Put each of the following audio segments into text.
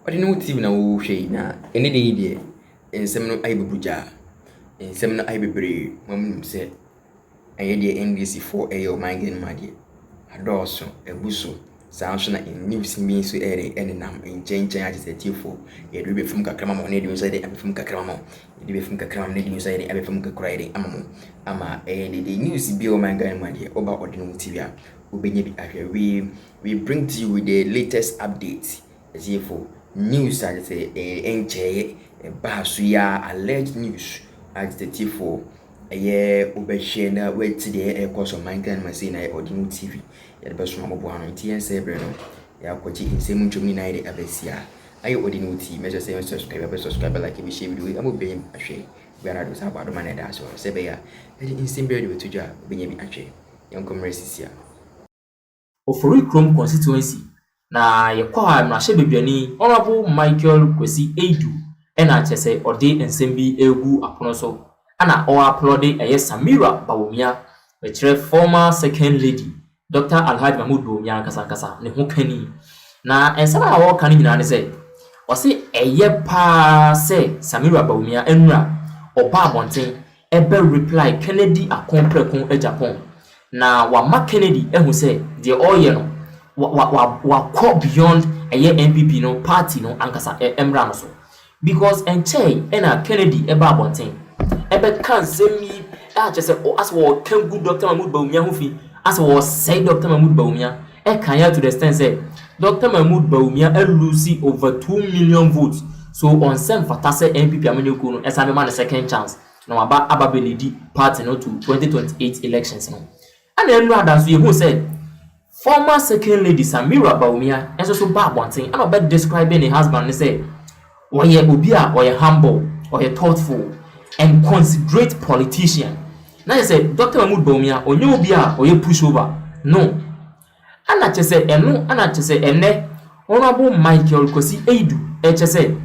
But no TV na wo hwe na ene de ide ensem no ai bebuja ensem no ai bebre mamnum se aye de NDC for ayo mangin made adoso ebuso sanso na news mi so ere enenam enchenchen agisetifo ye do be fum kakrama mo ne de so de abefum kakrama mo de be fum kakrama ne de so de abefum kakra de amamo ama de news bi o mangin made oba ordinary TV a obenye bi ahwe we bring to you with the latest updates as if news as say enche basuya alleged news as the tifo ye obehye na weti de cause of mankan machine na ordinary TV ya beso mabo ano tien sebre no ya kwachi insemu ntwomni na ide abesia aye ordinary TV measure say subscribe like bi share video amo be ahwe biara do sa bado man da so sebe ya insimbe de wetuja benye bi ahwe yankom resisia Ofori Krom constituency na yekwa na hye bebiani honorable Michael Kwesi Edu ena chese ode ensembi egu apono so ana o upload eye Samira Bawumia we former second lady Dr. Alhaji Mahmoud Bawumia kasa ne ho kani na ensama a wo kan nyina ne se o se eye pa se Samira Bawumia enura oba abonten ebe reply Kennedy Agyapong na wa Kennedy ehu say the oye no wa call beyond eye MPP no party no ankasa emra no so because enche ena Kennedy eba abonten ebe kan semi a chese as wo kan good Dr. Mahmoud Bawumia hu fi as wo say Dr. Mahmoud Bawumia kan ya to the extent say Dr. Mahmoud Bawumia lose over 2 million votes so on sem fatase MPP amenyeko no esa me man second chance na waba ababeledi party no to 2028 elections no. And then rather so you said former second lady Samira Bawumia and so bad one thing and about describing a husband and say or ye obia or ye humble or ye thoughtful and considerate politician. Now you say Dr. Mahmoud Bawumia or you obia or ye pushover. No. And I just say no and I just say ene honorable Michael Kwesi Edu say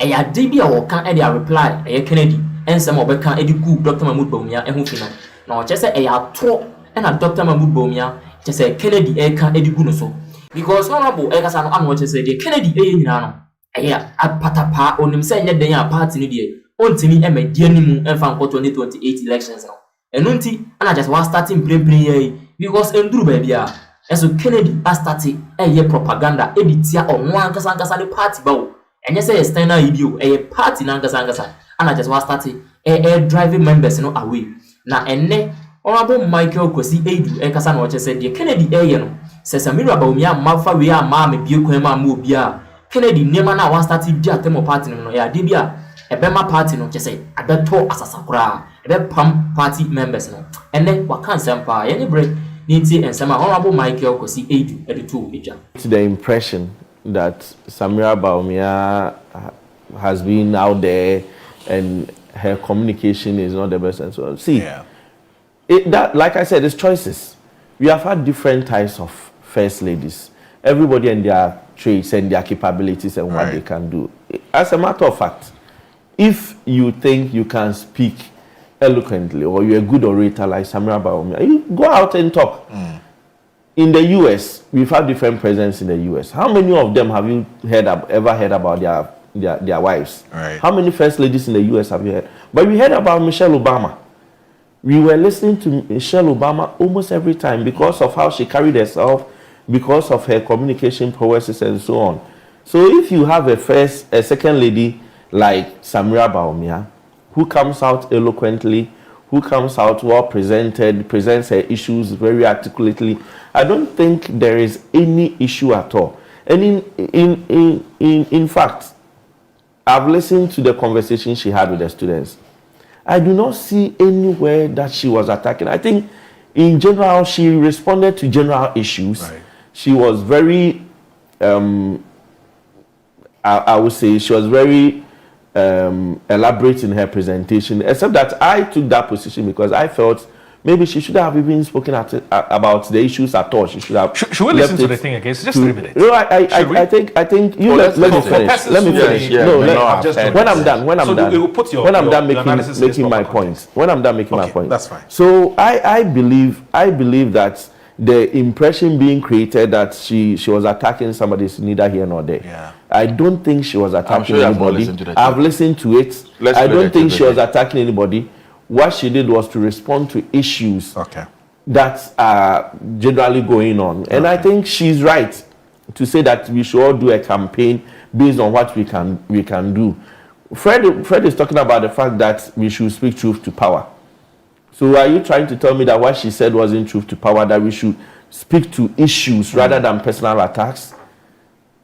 e ya debia or can e reply e Kennedy and some of can ediku Dr. Mahmoud Bawumia e hu fina. Now just say e ya to and Dr. Mahmoud Bawumia just say Kennedy can edigu no so because honorable e kasa no anu just say the Kennedy nyina no e ya apatapa onim say nya den ya party ni de ontimi e medie animu emfa nko 2028 elections no enu nti ana just one starting play because enduru ba bia eso Kennedy started ye propaganda editia onwa ankasa the party bawo enye say external video party na ankasa ana just one started driving members no away na enne honorable Michael Kwesi Edu kasa na oche say the Kennedy ye no say Samira Bawumia mafa we ama me bie kwan ma obia Kennedy nema na one started dia temo party no ya de bia ebema party no che say abeto asasakura ebe pam party members no enne wakan sempa ye ni break Ninti and Sama honorable Michael Kwesi Edu editu eja. The impression that Samira Bawumia has been out there and her communication is not the best and so on. See, that like I said, it's choices. We have had different types of first ladies. Everybody and their traits and their capabilities and what they can do. As a matter of fact, if you think you can speak eloquently or you're a good orator like Samira Bawumia, you go out and talk. In the US, we've had different presidents in the US. How many of them have you ever heard about their wives? How many first ladies in the US have you heard? But we heard about Michelle Obama. We were listening to Michelle Obama almost every time because of how she carried herself, because of her communication prowesses and so on. So if you have a second lady like Samira Bawumia, who comes out eloquently, who comes out well presented, presents her issues very articulately, I don't think there is any issue at all. And in fact, I've listened to the conversation she had with the students. I do not see anywhere that she was attacking. I think in general, she responded to general issues. She was very, I would say, she was very elaborate in her presentation, except that I took that position because I felt maybe she should have even spoken about the issues at all. She should have. Should we listen to the thing again? It's just 3 minutes. No, I think you let me finish. Let me finish. When I'm done making my points. When I'm done making my points. That's fine. So I believe that the impression being created that she was attacking somebody is neither here nor there. I don't think she was attacking anybody. I've listened to it. I don't think she was attacking anybody. What she did was to respond to issues that are generally going on. And I think she's right to say that we should all do a campaign based on what we can do. Fred is talking about the fact that we should speak truth to power. So are you trying to tell me that what she said wasn't truth to power, that we should speak to issues rather than personal attacks?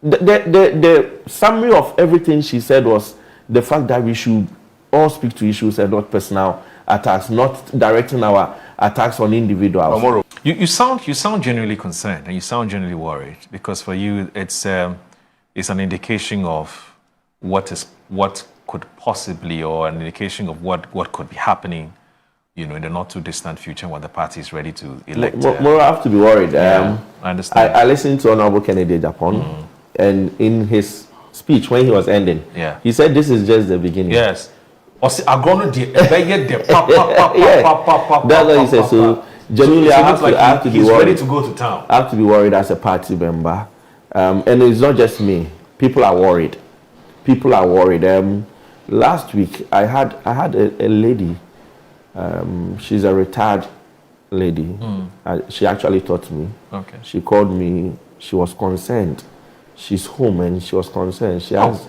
The summary of everything she said was the fact that we should all speak to issues and not personal attacks, not directing our attacks on individuals. You sound genuinely concerned and you sound genuinely worried, because for you it's an indication of what could possibly, or an indication of what could be happening, in the not too distant future when the party is ready to elect. More have to be worried. I understand. I listened to Honorable Kennedy Agyapong, and in his speech when he was ending, he said this is just the beginning. Yes. That's what he said. So genuinely, I have to be worried. Ready to go to town. I have to be worried as a party member, and it's not just me. People are worried. People are worried. Last week I had a lady. She's a retired lady. She actually taught me. Okay. She called me. She was concerned. She's home and she was concerned. She asked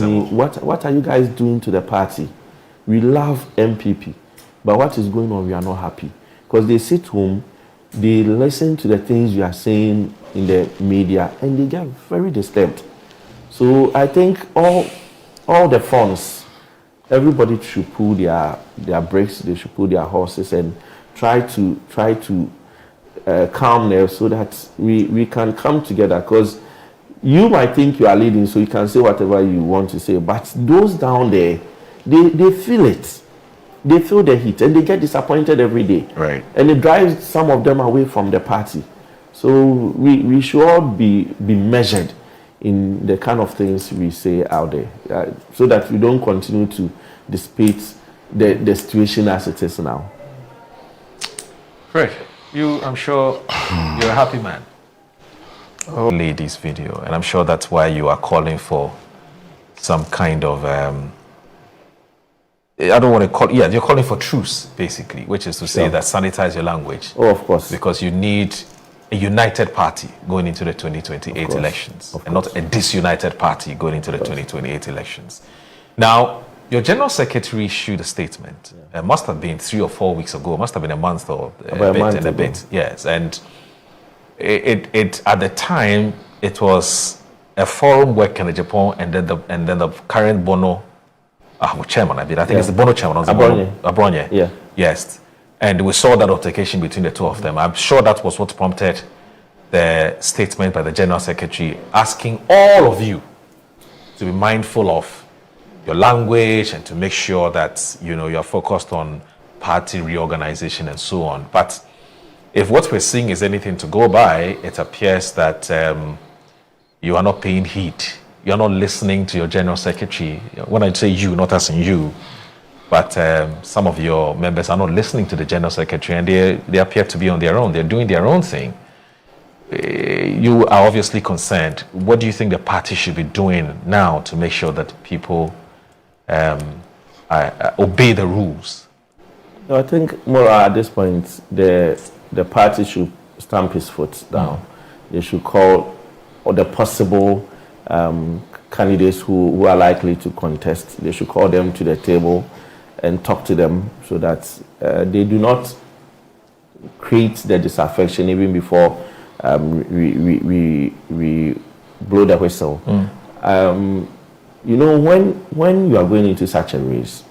me, what are you guys doing to the party? We love MPP, but what is going on? We are not happy. Because they sit home, they listen to the things we are saying in the media, and they get very disturbed. So I think all the funds, everybody should pull their brakes, they should pull their horses and try to calm them so that we can come together. Because you might think you are leading, so you can say whatever you want to say, but those down there, they feel it. They feel the heat and they get disappointed every day. Right. And it drives some of them away from the party. So we should all be measured in the kind of things we say out there, so that we don't continue to dissipate the situation as it is now. Fred, I'm sure you're a happy man. Ladies video, and I'm sure that's why you are calling for some kind of I don't want to call, you're calling for truce, basically, which is to say that sanitize your language. Oh, of course. Because you need a united party going into the 2028 elections, and not a disunited party going into the 2028 elections. Now, your General Secretary issued a statement. It must have been 3 or 4 weeks ago. It must have been a month or a bit. Yes, and it at the time, it was a forum where Kennedy Agyapong and then the current Bono chairman, I think it's the Bono chairman, Abronye. Yeah. Yes. And we saw that altercation between the two of them. I'm sure that was what prompted the statement by the General Secretary asking all of you to be mindful of your language and to make sure that, you're focused on party reorganization and so on. But if what we're seeing is anything to go by, it appears that you are not paying heed. You're not listening to your General Secretary. When I say you, not as in you, but some of your members are not listening to the General Secretary, and they appear to be on their own. They're doing their own thing. You are obviously concerned. What do you think the party should be doing now to make sure that people obey the rules? No, I think more at this point, the party should stamp its foot down. They should call all the possible candidates who are likely to contest. They should call them to the table and talk to them so that they do not create the disaffection even before we blow the whistle. When you are going into such a race,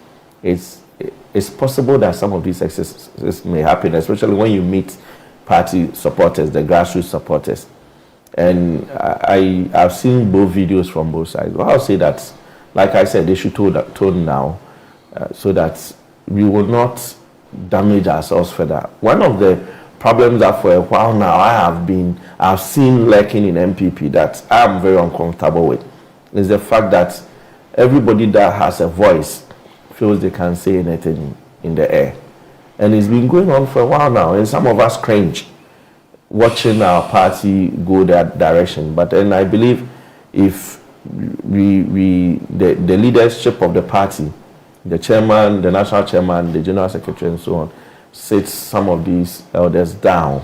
it's possible that some of these excesses may happen, especially when you meet party supporters, the grassroots supporters. And I've seen both videos from both sides. Well, I'll say that, like I said, they should tone now so that we will not damage ourselves further. One of the problems that for a while now I've seen lurking in MPP that I'm very uncomfortable with is the fact that everybody that has a voice feels they can say anything in the air. And it's been going on for a while now, and some of us cringe watching our party go that direction. But then I believe if the leadership of the party, the chairman, the national chairman, the general secretary, and so on, sits some of these elders down,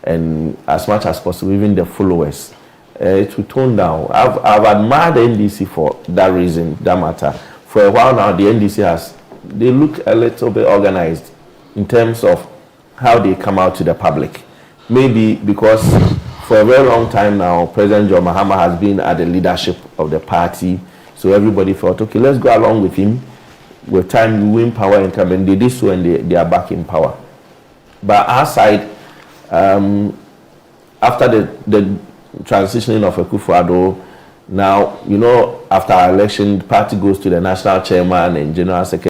and as much as possible, even the followers, to tone down. I've admired the NDC for that reason, that matter. For a while now, the NDC they look a little bit organized in terms of how they come out to the public. Maybe because for a very long time now, President John Mahama has been at the leadership of the party, so everybody thought, okay, let's go along with him. With time, we win power and come, and they did so, and they are back in power. But our side, after the transitioning of Akufo-Addo, now, after our election, the party goes to the national chairman and general secretary.